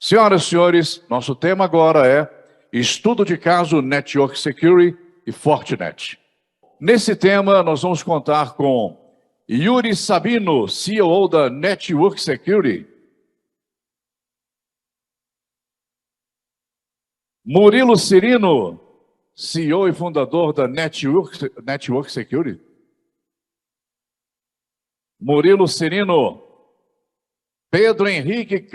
Senhoras e senhores, nosso tema agora é estudo de caso Network Security e Fortinet. Nesse tema, nós vamos contar com Yuri Sabino, CEO da Network Security. Murilo Cirino, CEO e fundador da Network Security. Murilo Cirino. Pedro Henrique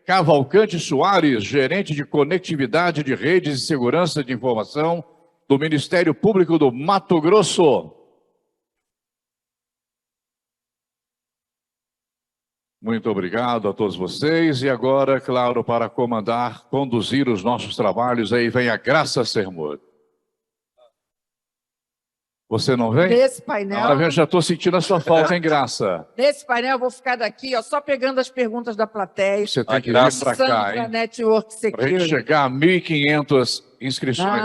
Cavalcante Soares, gerente de conectividade de redes e segurança de informação do Ministério Público do Mato Grosso. Muito obrigado a todos vocês. E agora, claro, para conduzir os nossos trabalhos, aí vem a Graça Sermor. Você não vem? Nesse painel... Eu já estou sentindo a sua falta, hein, Graça? Nesse painel, eu vou ficar daqui, ó, só pegando as perguntas da plateia. Você tem que vir para cá, hein? Network Para a Security. gente chegar a 1.500 inscrições.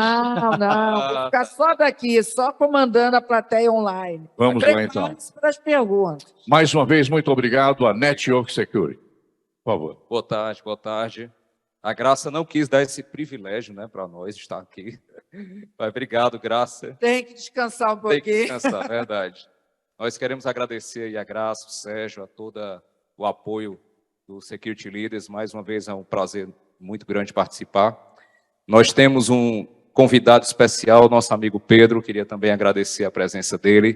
Não, vou ficar só daqui, só comandando a plateia online. Vamos lá, então. Para as perguntas. Mais uma vez, muito obrigado a Network Security. Por favor. Boa tarde, boa tarde. A Graça não quis dar esse privilégio, né, para nós estar aqui. Mas obrigado, Graça. Tem que descansar um pouquinho. Tem que descansar, verdade. Nós queremos agradecer aí a Graça, o Sérgio, a todo o apoio do Security Leaders. Mais uma vez é um prazer muito grande participar. Nós temos um convidado especial, nosso amigo Pedro. Queria também agradecer a presença dele.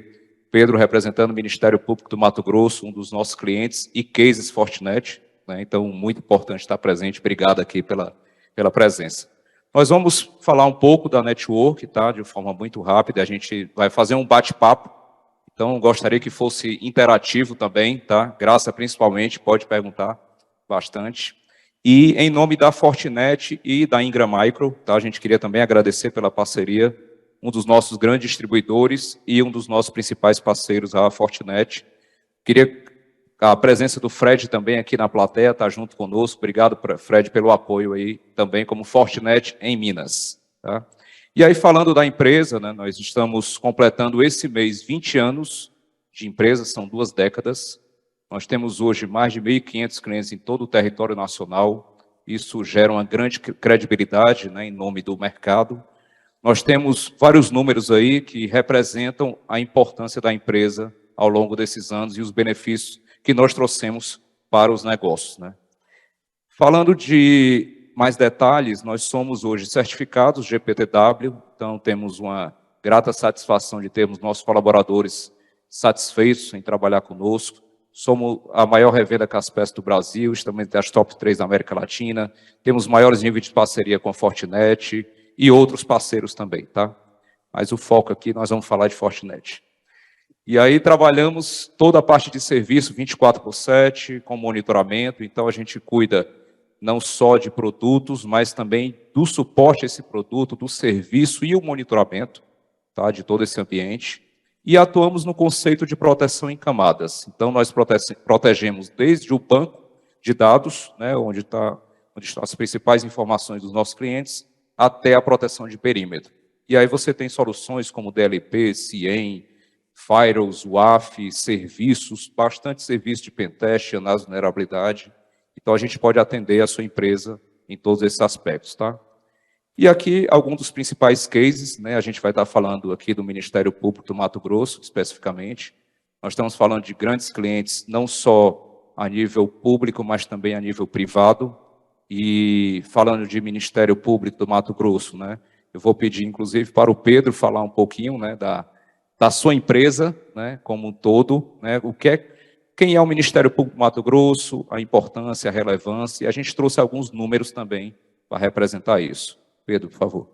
Pedro, representando o Ministério Público do Mato Grosso, um dos nossos clientes e cases Fortinet. Então, muito importante estar presente. Obrigado aqui pela presença. Nós vamos falar um pouco da network, tá? De forma muito rápida. A gente vai fazer um bate-papo. Então, gostaria que fosse interativo também, tá? Graça, principalmente, pode perguntar bastante. E em nome da Fortinet e da Ingram Micro, tá? A gente queria também agradecer pela parceria, um dos nossos grandes distribuidores e um dos nossos principais parceiros, a Fortinet. Queria a presença do Fred também aqui na plateia, está junto conosco. Obrigado, Fred, pelo apoio aí, também como Fortinet em Minas. Tá? E aí, falando da empresa, né, nós estamos completando esse mês 20 anos de empresa, são 2 décadas. Nós temos hoje mais de 1.500 clientes em todo o território nacional. Isso gera uma grande credibilidade, né, em nome do mercado. Nós temos vários números aí que representam a importância da empresa ao longo desses anos e os benefícios que nós trouxemos para os negócios, né? Falando de mais detalhes, nós somos hoje certificados GPTW, então temos uma grata satisfação de termos nossos colaboradores satisfeitos em trabalhar conosco. Somos a maior revenda Caspest do Brasil, estamos entre as top 3 da América Latina, temos maiores níveis de parceria com a Fortinet e outros parceiros também, tá? Mas o foco aqui, nós vamos falar de Fortinet. E aí trabalhamos toda a parte de serviço 24/7, com monitoramento, então a gente cuida não só de produtos, mas também do suporte a esse produto, do serviço e o monitoramento, tá, de todo esse ambiente. E atuamos no conceito de proteção em camadas. Então nós protegemos desde o banco de dados, né, onde estão as principais informações dos nossos clientes, até a proteção de perímetro. E aí você tem soluções como DLP, CIEM, firewalls, WAF, serviços, bastante serviço de pentest, análise de vulnerabilidade. Então, a gente pode atender a sua empresa em todos esses aspectos, tá? E aqui, alguns dos principais cases, né? A gente vai estar falando aqui do Ministério Público do Mato Grosso, especificamente. Nós estamos falando de grandes clientes, não só a nível público, mas também a nível privado. E falando de Ministério Público do Mato Grosso, né? Eu vou pedir, inclusive, para o Pedro falar um pouquinho, né, da sua empresa, né, como um todo, né, quem é o Ministério Público do Mato Grosso, a importância, a relevância, e a gente trouxe alguns números também para representar isso. Pedro, por favor.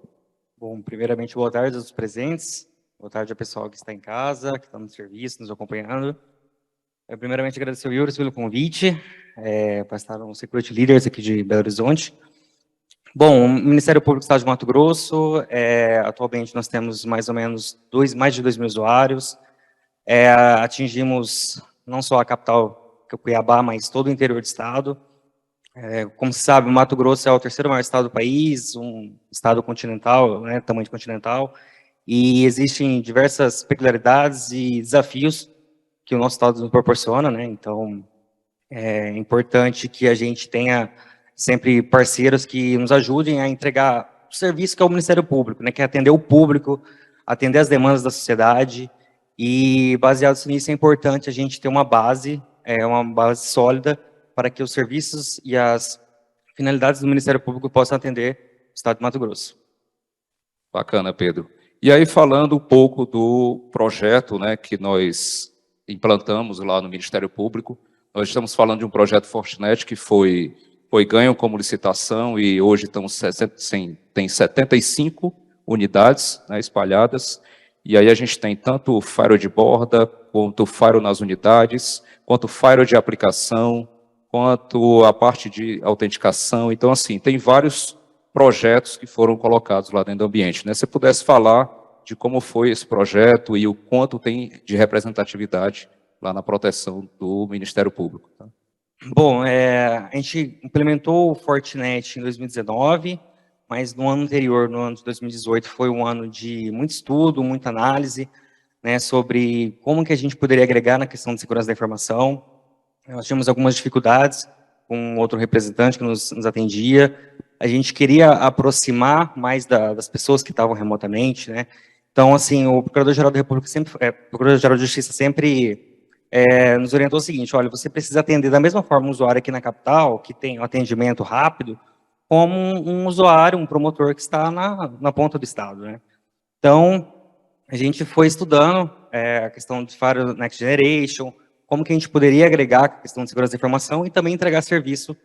Bom, primeiramente, boa tarde aos presentes, boa tarde ao pessoal que está em casa, que está no serviço, nos acompanhando. Primeiramente, agradecer ao Yuri pelo convite, para estar no Security Leaders aqui de Belo Horizonte. Bom, o Ministério Público do Estado de Mato Grosso, atualmente nós temos mais ou menos mais de 2.000 usuários, atingimos não só a capital, que é Cuiabá, mas todo o interior do estado. Como se sabe, o Mato Grosso é o 3º maior estado do país, um estado continental, né, tamanho continental, e existem diversas peculiaridades e desafios que o nosso estado nos proporciona, né, então é importante que a gente tenha Sempre parceiros que nos ajudem a entregar o serviço que é o Ministério Público, né? Que é atender o público, atender as demandas da sociedade, e baseado nisso é importante a gente ter uma base sólida para que os serviços e as finalidades do Ministério Público possam atender o Estado de Mato Grosso. Bacana, Pedro. E aí, falando um pouco do projeto, né, que nós implantamos lá no Ministério Público, nós estamos falando de um projeto Fortinet que foi ganho como licitação e hoje tem 75 unidades, né, espalhadas, e aí a gente tem tanto o firewall de borda, quanto o firewall nas unidades, quanto o firewall de aplicação, quanto a parte de autenticação. Então, assim, tem vários projetos que foram colocados lá dentro do ambiente, né? Se você pudesse falar de como foi esse projeto e o quanto tem de representatividade lá na proteção do Ministério Público. Tá? Bom, a gente implementou o Fortinet em 2019, mas no ano anterior, no ano de 2018, foi um ano de muito estudo, muita análise, né, sobre como que a gente poderia agregar na questão de segurança da informação. Nós tínhamos algumas dificuldades com outro representante que nos atendia. A gente queria aproximar mais das pessoas que estavam remotamente, né? Então, assim, o Procurador-Geral da República Procurador-Geral de Justiça sempre nos orientou o seguinte: olha, você precisa atender da mesma forma um usuário aqui na capital, que tem um atendimento rápido, como um usuário, um promotor que está na ponta do estado, né? Então, a gente foi estudando a questão de Firewall Next Generation, como que a gente poderia agregar a questão de segurança da informação e também entregar serviço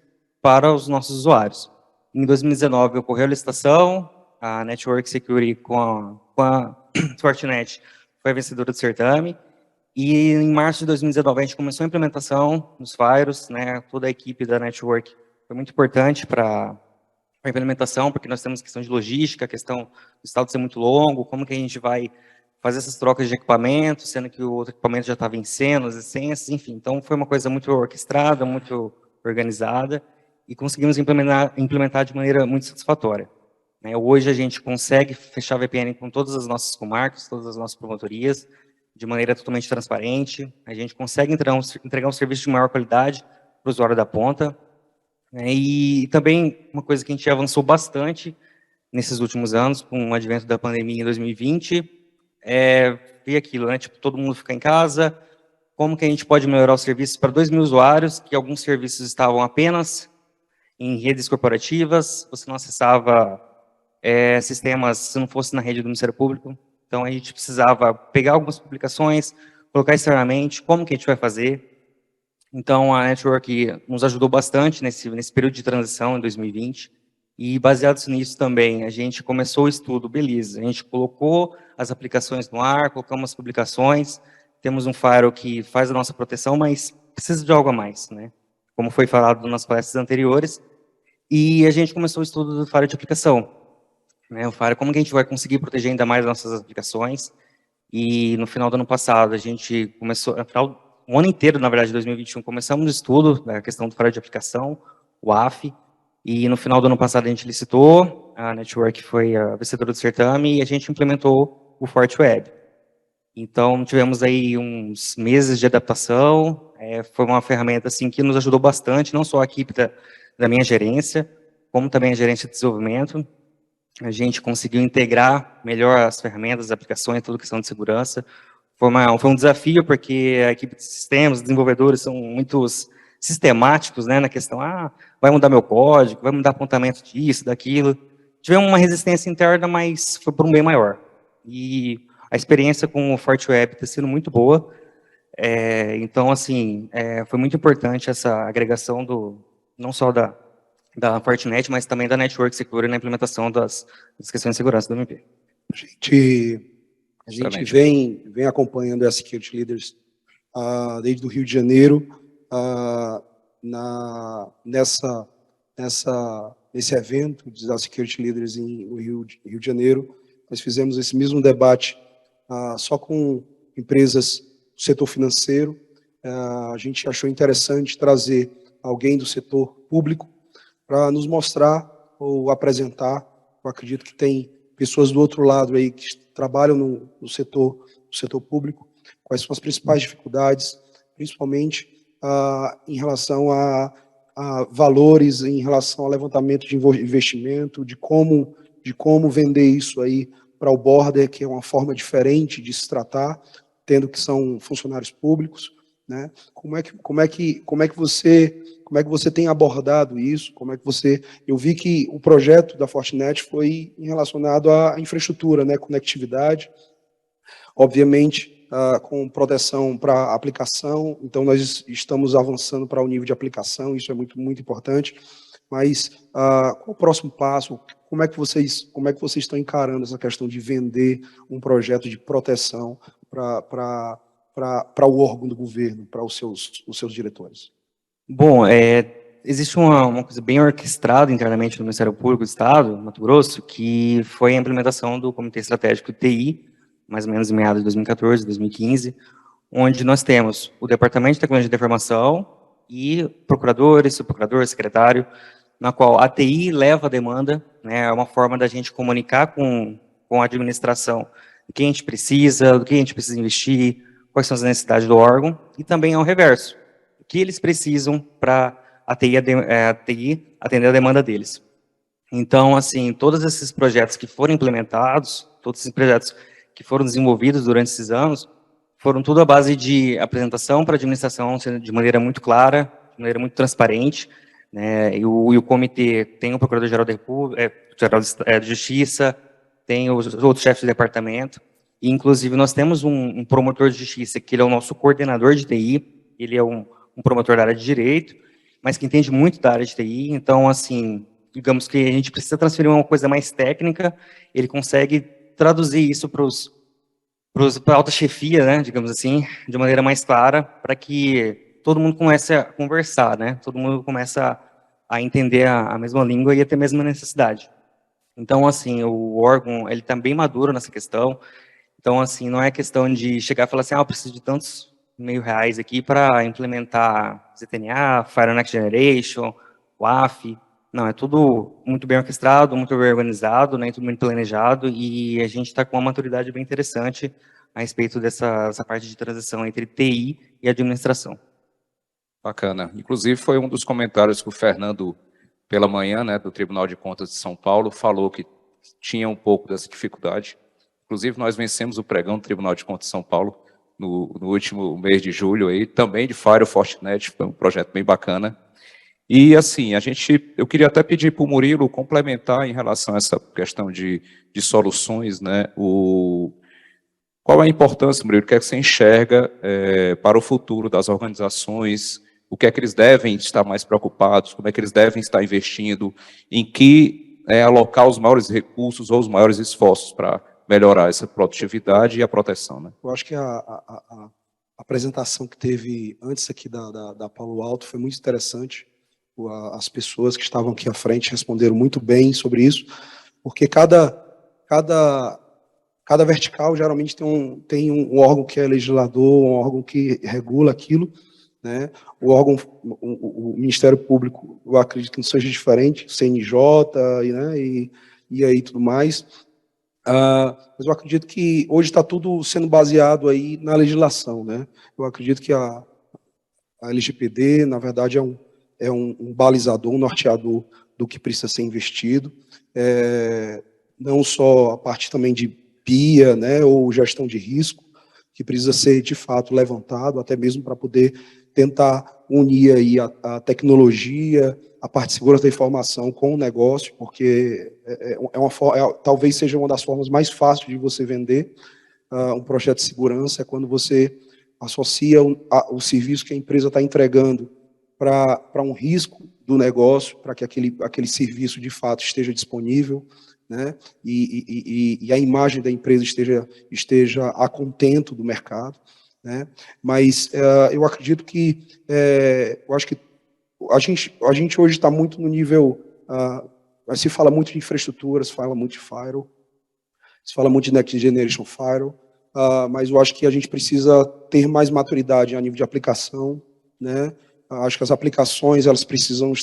para os nossos usuários. Em 2019, ocorreu a licitação, a Network Security com a Fortinet foi a vencedora do certame, e em março de 2019 a gente começou a implementação nos firewalls, né? Toda a equipe da Network foi muito importante para a implementação, porque nós temos questão de logística, a questão do estado ser muito longo, como que a gente vai fazer essas trocas de equipamento, sendo que o outro equipamento já está vencendo, as licenças, enfim. Então, foi uma coisa muito orquestrada, muito organizada, e conseguimos implementar de maneira muito satisfatória. Hoje, a gente consegue fechar a VPN com todas as nossas comarcas, todas as nossas promotorias, de maneira totalmente transparente. A gente consegue entregar um serviço de maior qualidade para o usuário da ponta. E também, uma coisa que a gente avançou bastante nesses últimos anos, com o advento da pandemia em 2020, ver aquilo, né? Tipo, todo mundo fica em casa, como que a gente pode melhorar os serviços para 2.000 usuários, que alguns serviços estavam apenas em redes corporativas, você não acessava sistemas se não fosse na rede do Ministério Público. Então, a gente precisava pegar algumas publicações, colocar externamente, como que a gente vai fazer. Então, a Network nos ajudou bastante nesse período de transição em 2020. E, baseados nisso também, a gente começou o estudo, beleza. A gente colocou as aplicações no ar, colocamos as publicações, temos um firewall que faz a nossa proteção, mas precisa de algo a mais, né? Como foi falado nas palestras anteriores. E a gente começou o estudo do firewall de aplicação. O firewall, como que a gente vai conseguir proteger ainda mais nossas aplicações? E no final do ano passado, a gente começou, o ano inteiro, na verdade, 2021, começamos o estudo da questão do firewall de aplicação, o AF, e no final do ano passado a gente licitou, a Network foi a vencedora do certame, e a gente implementou o FortiWeb. Então, tivemos aí uns meses de adaptação, foi uma ferramenta assim, que nos ajudou bastante, não só a equipe da minha gerência, como também a gerência de desenvolvimento. A gente conseguiu integrar melhor as ferramentas, as aplicações, toda a questão de segurança. Foi um desafio, porque a equipe de sistemas, os desenvolvedores são muitos sistemáticos, né, na questão, vai mudar meu código, vai mudar apontamento disso, daquilo. Tivemos uma resistência interna, mas foi por um bem maior. E a experiência com o FortiWeb está sendo muito boa. Então, assim, foi muito importante essa agregação não só da Fortinet, mas também da Network Security na implementação das questões de segurança do MP. A gente vem acompanhando a Security Leaders desde o Rio de Janeiro, nesse evento da Security Leaders no Rio de Janeiro. Nós fizemos esse mesmo debate só com empresas do setor financeiro. A gente achou interessante trazer alguém do setor público para nos mostrar ou apresentar. Eu acredito que tem pessoas do outro lado aí que trabalham no setor público, quais são as principais dificuldades, principalmente em relação a valores em relação ao levantamento de investimento, de como vender isso aí para o border, que é uma forma diferente de se tratar, tendo que são funcionários públicos, né? Como é que você tem abordado isso? Eu vi que o projeto da Fortinet foi relacionado à infraestrutura, né? Conectividade, obviamente, com proteção para aplicação, então nós estamos avançando para o nível de aplicação, isso é muito, muito importante, mas qual o próximo passo? Como é que vocês estão encarando essa questão de vender um projeto de proteção para o órgão do governo, para os seus diretores? Bom, existe uma coisa bem orquestrada internamente no Ministério Público do Estado, Mato Grosso, que foi a implementação do Comitê Estratégico de TI, mais ou menos em meados de 2014, 2015, onde nós temos o Departamento de Tecnologia da Informação e procuradores, subprocurador, secretário, na qual a TI leva a demanda, né, é uma forma da gente comunicar com a administração do que a gente precisa, do que a gente precisa investir, quais são as necessidades do órgão, e também ao reverso, o que eles precisam para a TI atender a demanda deles. Então, assim, todos esses projetos que foram implementados, todos esses projetos que foram desenvolvidos durante esses anos, foram tudo à base de apresentação para a administração de maneira muito clara, de maneira muito transparente, né? E o comitê tem o Procurador-Geral da República, Geral de Justiça, tem os outros chefes de departamento, e inclusive nós temos um promotor de justiça, que ele é o nosso coordenador de TI, ele é um promotor da área de direito, mas que entende muito da área de TI, então, assim, digamos que a gente precisa transferir uma coisa mais técnica, ele consegue traduzir isso para a alta chefia, né, digamos assim, de maneira mais clara, para que todo mundo comece a conversar, né, todo mundo começa a entender a mesma língua e a ter a mesma necessidade. Então, assim, o órgão, ele está bem maduro nessa questão, então, assim, não é questão de chegar e falar assim, eu preciso de tantos R$1.000 aqui para implementar ZTNA, Fire Next Generation, WAF. Não, é tudo muito bem orquestrado, muito bem organizado, né, tudo muito planejado, e a gente está com uma maturidade bem interessante a respeito dessa parte de transição entre TI e administração. Bacana. Inclusive, foi um dos comentários que o Fernando, pela manhã, né, do Tribunal de Contas de São Paulo, falou que tinha um pouco dessa dificuldade. Inclusive, nós vencemos o pregão do Tribunal de Contas de São Paulo no último mês de julho, aí, também de Fire Fortinet, foi um projeto bem bacana. E, assim, eu queria até pedir para o Murilo complementar em relação a essa questão de soluções, né? Qual é a importância, Murilo, o que é que você enxerga para o futuro das organizações, o que é que eles devem estar mais preocupados, como é que eles devem estar investindo, em que alocar os maiores recursos ou os maiores esforços para melhorar essa produtividade e a proteção, né? Eu acho que a apresentação que teve antes aqui da Palo Alto foi muito interessante. As pessoas que estavam aqui à frente responderam muito bem sobre isso, porque cada vertical geralmente tem um órgão que é legislador, um órgão que regula aquilo, né? O Ministério Público, eu acredito que não seja diferente, CNJ, né? E aí tudo mais. Mas eu acredito que hoje está tudo sendo baseado aí na legislação, né? Eu acredito que a LGPD, na verdade, é um balizador, um norteador do que precisa ser investido, não só a parte também de PIA, né, ou gestão de risco, que precisa ser, de fato, levantado, até mesmo para poder tentar unir aí a tecnologia, a parte de segurança da informação com o negócio, porque talvez seja uma das formas mais fáceis de você vender um projeto de segurança, é quando você associa o serviço que a empresa está entregando para um risco do negócio, para que aquele serviço de fato esteja disponível, né? E a imagem da empresa esteja a contento do mercado, né? Mas eu acredito que eu acho que a gente hoje está muito no nível, se fala muito de infraestrutura, se fala muito de firewall, se fala muito de Next Generation Firewall, mas eu acho que a gente precisa ter mais maturidade a nível de aplicação, né? Acho que as aplicações elas precisam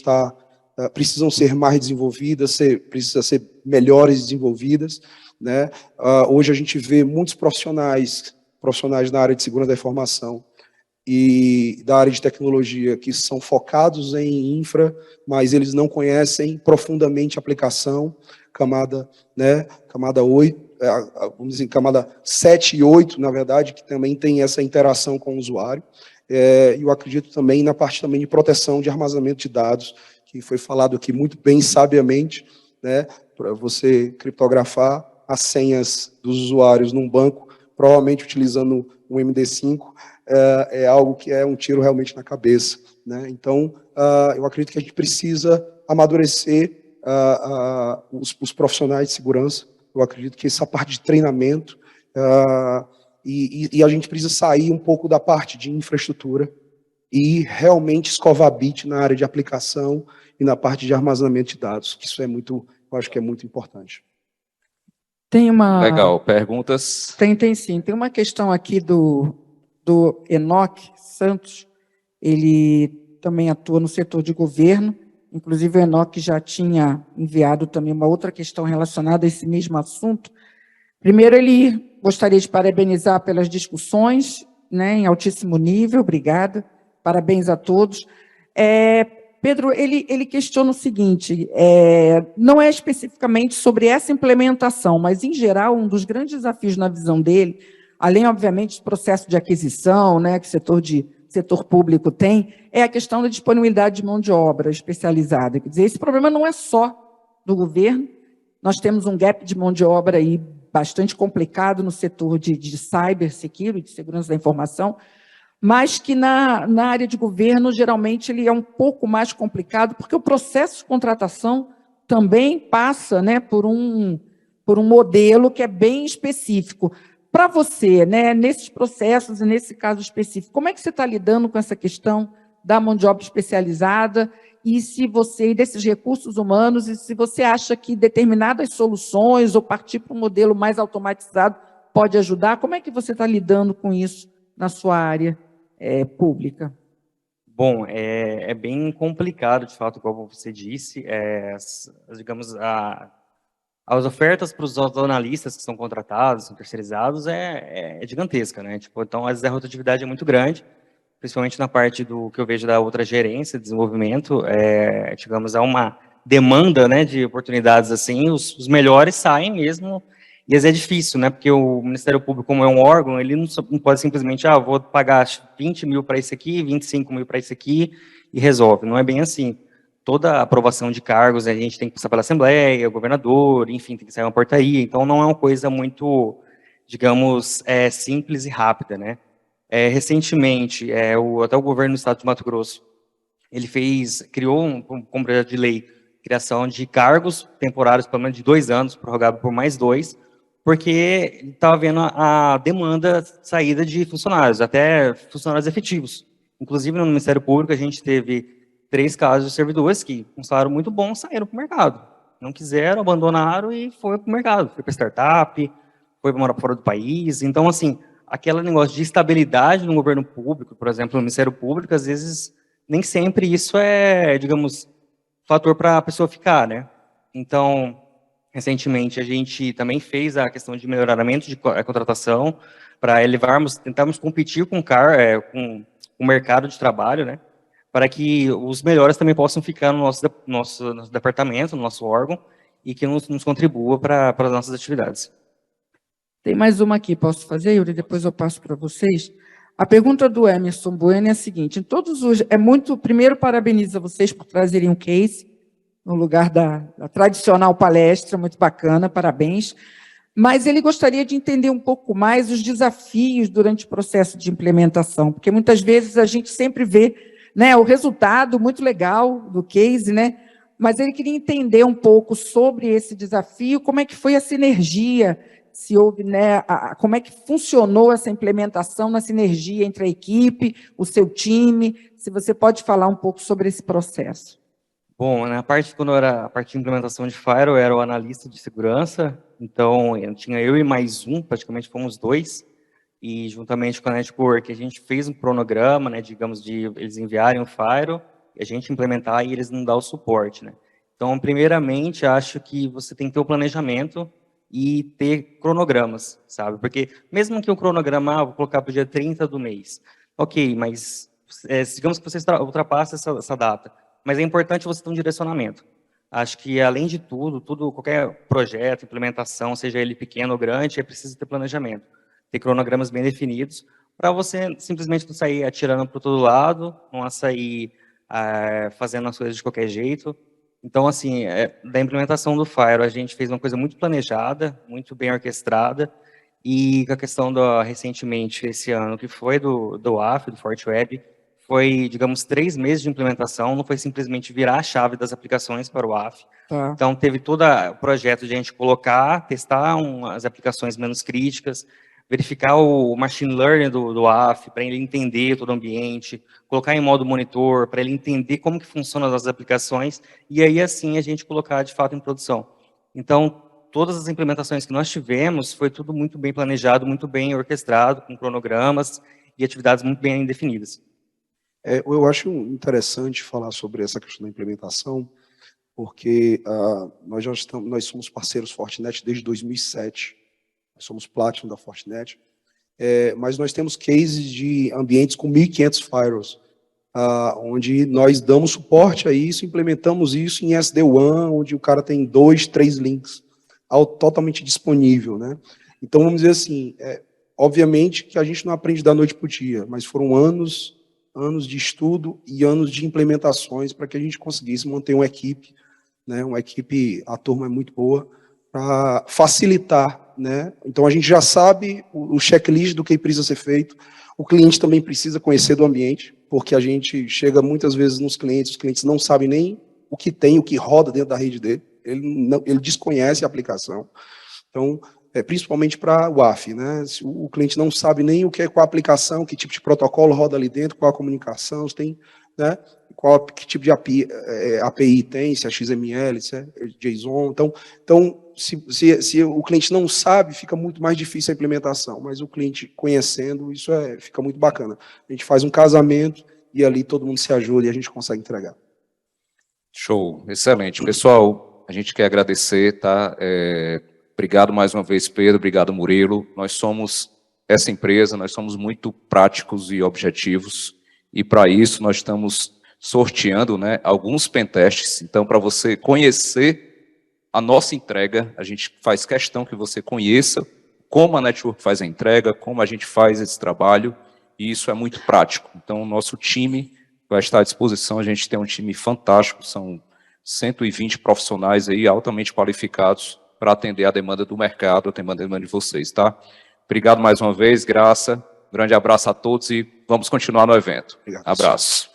ser mais desenvolvidas, precisam ser melhores desenvolvidas, né? Hoje a gente vê muitos profissionais na área de segurança da informação e da área de tecnologia que são focados em infra, mas eles não conhecem profundamente a aplicação, camada 8, vamos dizer, camada 7 e 8, na verdade, que também tem essa interação com o usuário. Eu acredito também na parte também de proteção de armazenamento de dados, que foi falado aqui muito bem, sabiamente, né, para você criptografar as senhas dos usuários num banco, provavelmente utilizando um MD5, é algo que é um tiro realmente na cabeça, né? Então, eu acredito que a gente precisa amadurecer os profissionais de segurança. Eu acredito que essa parte de treinamento, e a gente precisa sair um pouco da parte de infraestrutura e realmente escovar bit na área de aplicação e na parte de armazenamento de dados, que isso é muito, eu acho que é muito importante. Tem uma... Legal, perguntas? Tem sim. Tem uma questão aqui do Enoque Santos. Ele também atua no setor de governo. Inclusive, o Enoque já tinha enviado também uma outra questão relacionada a esse mesmo assunto. Primeiro, ele gostaria de parabenizar pelas discussões, né, em altíssimo nível. Obrigada. Parabéns a todos. Pedro, ele questiona o seguinte, não é especificamente sobre essa implementação, mas, em geral, um dos grandes desafios na visão dele, além, obviamente, do processo de aquisição, né, que o setor público tem, é a questão da disponibilidade de mão de obra especializada. Quer dizer, esse problema não é só do governo, nós temos um gap de mão de obra aí bastante complicado no setor de cybersecurity, de segurança da informação, mas que na área de governo, geralmente, ele é um pouco mais complicado, porque o processo de contratação também passa, né, por um modelo que é bem específico. Para você, né, nesses processos e nesse caso específico, como é que você está lidando com essa questão da mão de obra especializada e desses recursos humanos, e se você acha que determinadas soluções ou partir para um modelo mais automatizado pode ajudar? Como é que você está lidando com isso na sua área pública? Bom, é bem complicado, de fato, como você disse, digamos, as ofertas para os analistas que são contratados, são terceirizados, é gigantesca, né? Tipo, então, às vezes, a rotatividade é muito grande, principalmente na parte do que eu vejo da outra gerência de desenvolvimento, digamos, há uma demanda, né, de oportunidades assim, os melhores saem mesmo, e às vezes é difícil, né, porque o Ministério Público, como é um órgão, ele não pode simplesmente, vou pagar 20 mil para esse aqui, 25 mil para esse aqui, e resolve, não é bem assim. Toda aprovação de cargos, a gente tem que passar pela Assembleia, o governador, enfim, tem que sair uma portaria, então não é uma coisa muito, digamos, simples e rápida, né. Recentemente, até o governo do estado de Mato Grosso, ele criou como projeto de lei, criação de cargos temporários, pelo menos de 2 anos, prorrogado por mais 2, porque estava vendo a demanda saída de funcionários, até funcionários efetivos. Inclusive, no Ministério Público, a gente teve 3 casos de servidores que, com salário muito bom, saíram para o mercado. Não quiseram, abandonaram e foi para o mercado. Foi para startup, foi para morar fora do país. Então, assim, aquele negócio de estabilidade no governo público, por exemplo, no Ministério Público, às vezes, nem sempre isso é, digamos, fator para a pessoa ficar, né? Então, recentemente, a gente também fez a questão de melhoramento de contratação para tentarmos competir com o mercado de trabalho, né? Para que os melhores também possam ficar no nosso departamento, no nosso órgão, e que nos contribua para as nossas atividades. Tem mais uma aqui, posso fazer, Yuri? Depois eu passo para vocês. A pergunta do Emerson Bueno é a seguinte: primeiro, parabenizo a vocês por trazerem um case no lugar da tradicional palestra, muito bacana, parabéns. Mas ele gostaria de entender um pouco mais os desafios durante o processo de implementação, porque muitas vezes a gente sempre vê, né, o resultado muito legal do case, né? Mas ele queria entender um pouco sobre esse desafio, como é que foi a sinergia, se houve, né, como é que funcionou essa implementação na sinergia entre a equipe, o seu time, se você pode falar um pouco sobre esse processo. Bom, quando era a parte de implementação de Firewall, eu era o analista de segurança, então tinha eu e mais um, praticamente fomos 2, e juntamente com a Network a gente fez um cronograma, né, digamos, de eles enviarem o Firewall, e a gente implementar e eles não dar o suporte, né. Então, primeiramente, acho que você tem que ter o planejamento e ter cronogramas, sabe? Porque mesmo que o cronograma, vou colocar para o dia 30 do mês, Ok, mas digamos que você ultrapassa essa data, mas é importante você ter um direcionamento. Acho que, além de tudo, qualquer projeto, implementação, seja ele pequeno ou grande, é preciso ter planejamento, ter cronogramas bem definidos, para você simplesmente não sair atirando para todo lado, não sair fazendo as coisas de qualquer jeito. Então, assim, da implementação do Fire, a gente fez uma coisa muito planejada, muito bem orquestrada, e com a questão recentemente, esse ano, que foi do WAF, do FortiWeb, foi, digamos, 3 meses de implementação, não foi simplesmente virar a chave das aplicações para o WAF. Tá. Então, teve todo o projeto de a gente colocar, testar as aplicações menos críticas, verificar o machine learning do WAF, para ele entender todo o ambiente, colocar em modo monitor, para ele entender como que funcionam as aplicações, e aí, assim, a gente colocar, de fato, em produção. Então, todas as implementações que nós tivemos, foi tudo muito bem planejado, muito bem orquestrado, com cronogramas e atividades muito bem definidas. Eu acho interessante falar sobre essa questão da implementação, porque nós somos parceiros Fortinet desde 2007, nós somos Platinum da Fortinet, mas nós temos cases de ambientes com 1.500 firewalls, onde nós damos suporte a isso, implementamos isso em SD-WAN, onde o cara tem 2, 3 links, totalmente disponível, né? Então, vamos dizer assim, obviamente que a gente não aprende da noite para o dia, mas foram anos de estudo e anos de implementações para que a gente conseguisse manter uma equipe, né? A turma é muito boa, para facilitar, né? Então, a gente já sabe o checklist do que precisa ser feito, o cliente também precisa conhecer do ambiente, porque a gente chega muitas vezes nos clientes, os clientes não sabem nem o que tem, o que roda dentro da rede dele, ele desconhece a aplicação. Então, principalmente para o WAF, né? Se o cliente não sabe nem o que é, qual a aplicação, que tipo de protocolo roda ali dentro, qual a comunicação tem, né? Que tipo de API tem, se é XML, se é JSON. Então se o cliente não sabe, fica muito mais difícil a implementação, mas o cliente conhecendo, isso fica muito bacana. A gente faz um casamento e ali todo mundo se ajuda e a gente consegue entregar. Show, excelente. Pessoal, a gente quer agradecer, tá? Obrigado mais uma vez, Pedro, obrigado, Murilo. Nós somos essa empresa, nós somos muito práticos e objetivos, e para isso nós estamos sorteando, né, alguns pentests. Então, para você conhecer a nossa entrega, a gente faz questão que você conheça como a Network faz a entrega, como a gente faz esse trabalho, e isso é muito prático. Então, o nosso time vai estar à disposição, a gente tem um time fantástico, são 120 profissionais aí altamente qualificados para atender a demanda do mercado, atender a demanda de vocês, tá? Obrigado mais uma vez, Graça, grande abraço a todos e vamos continuar no evento. Obrigado. Abraço.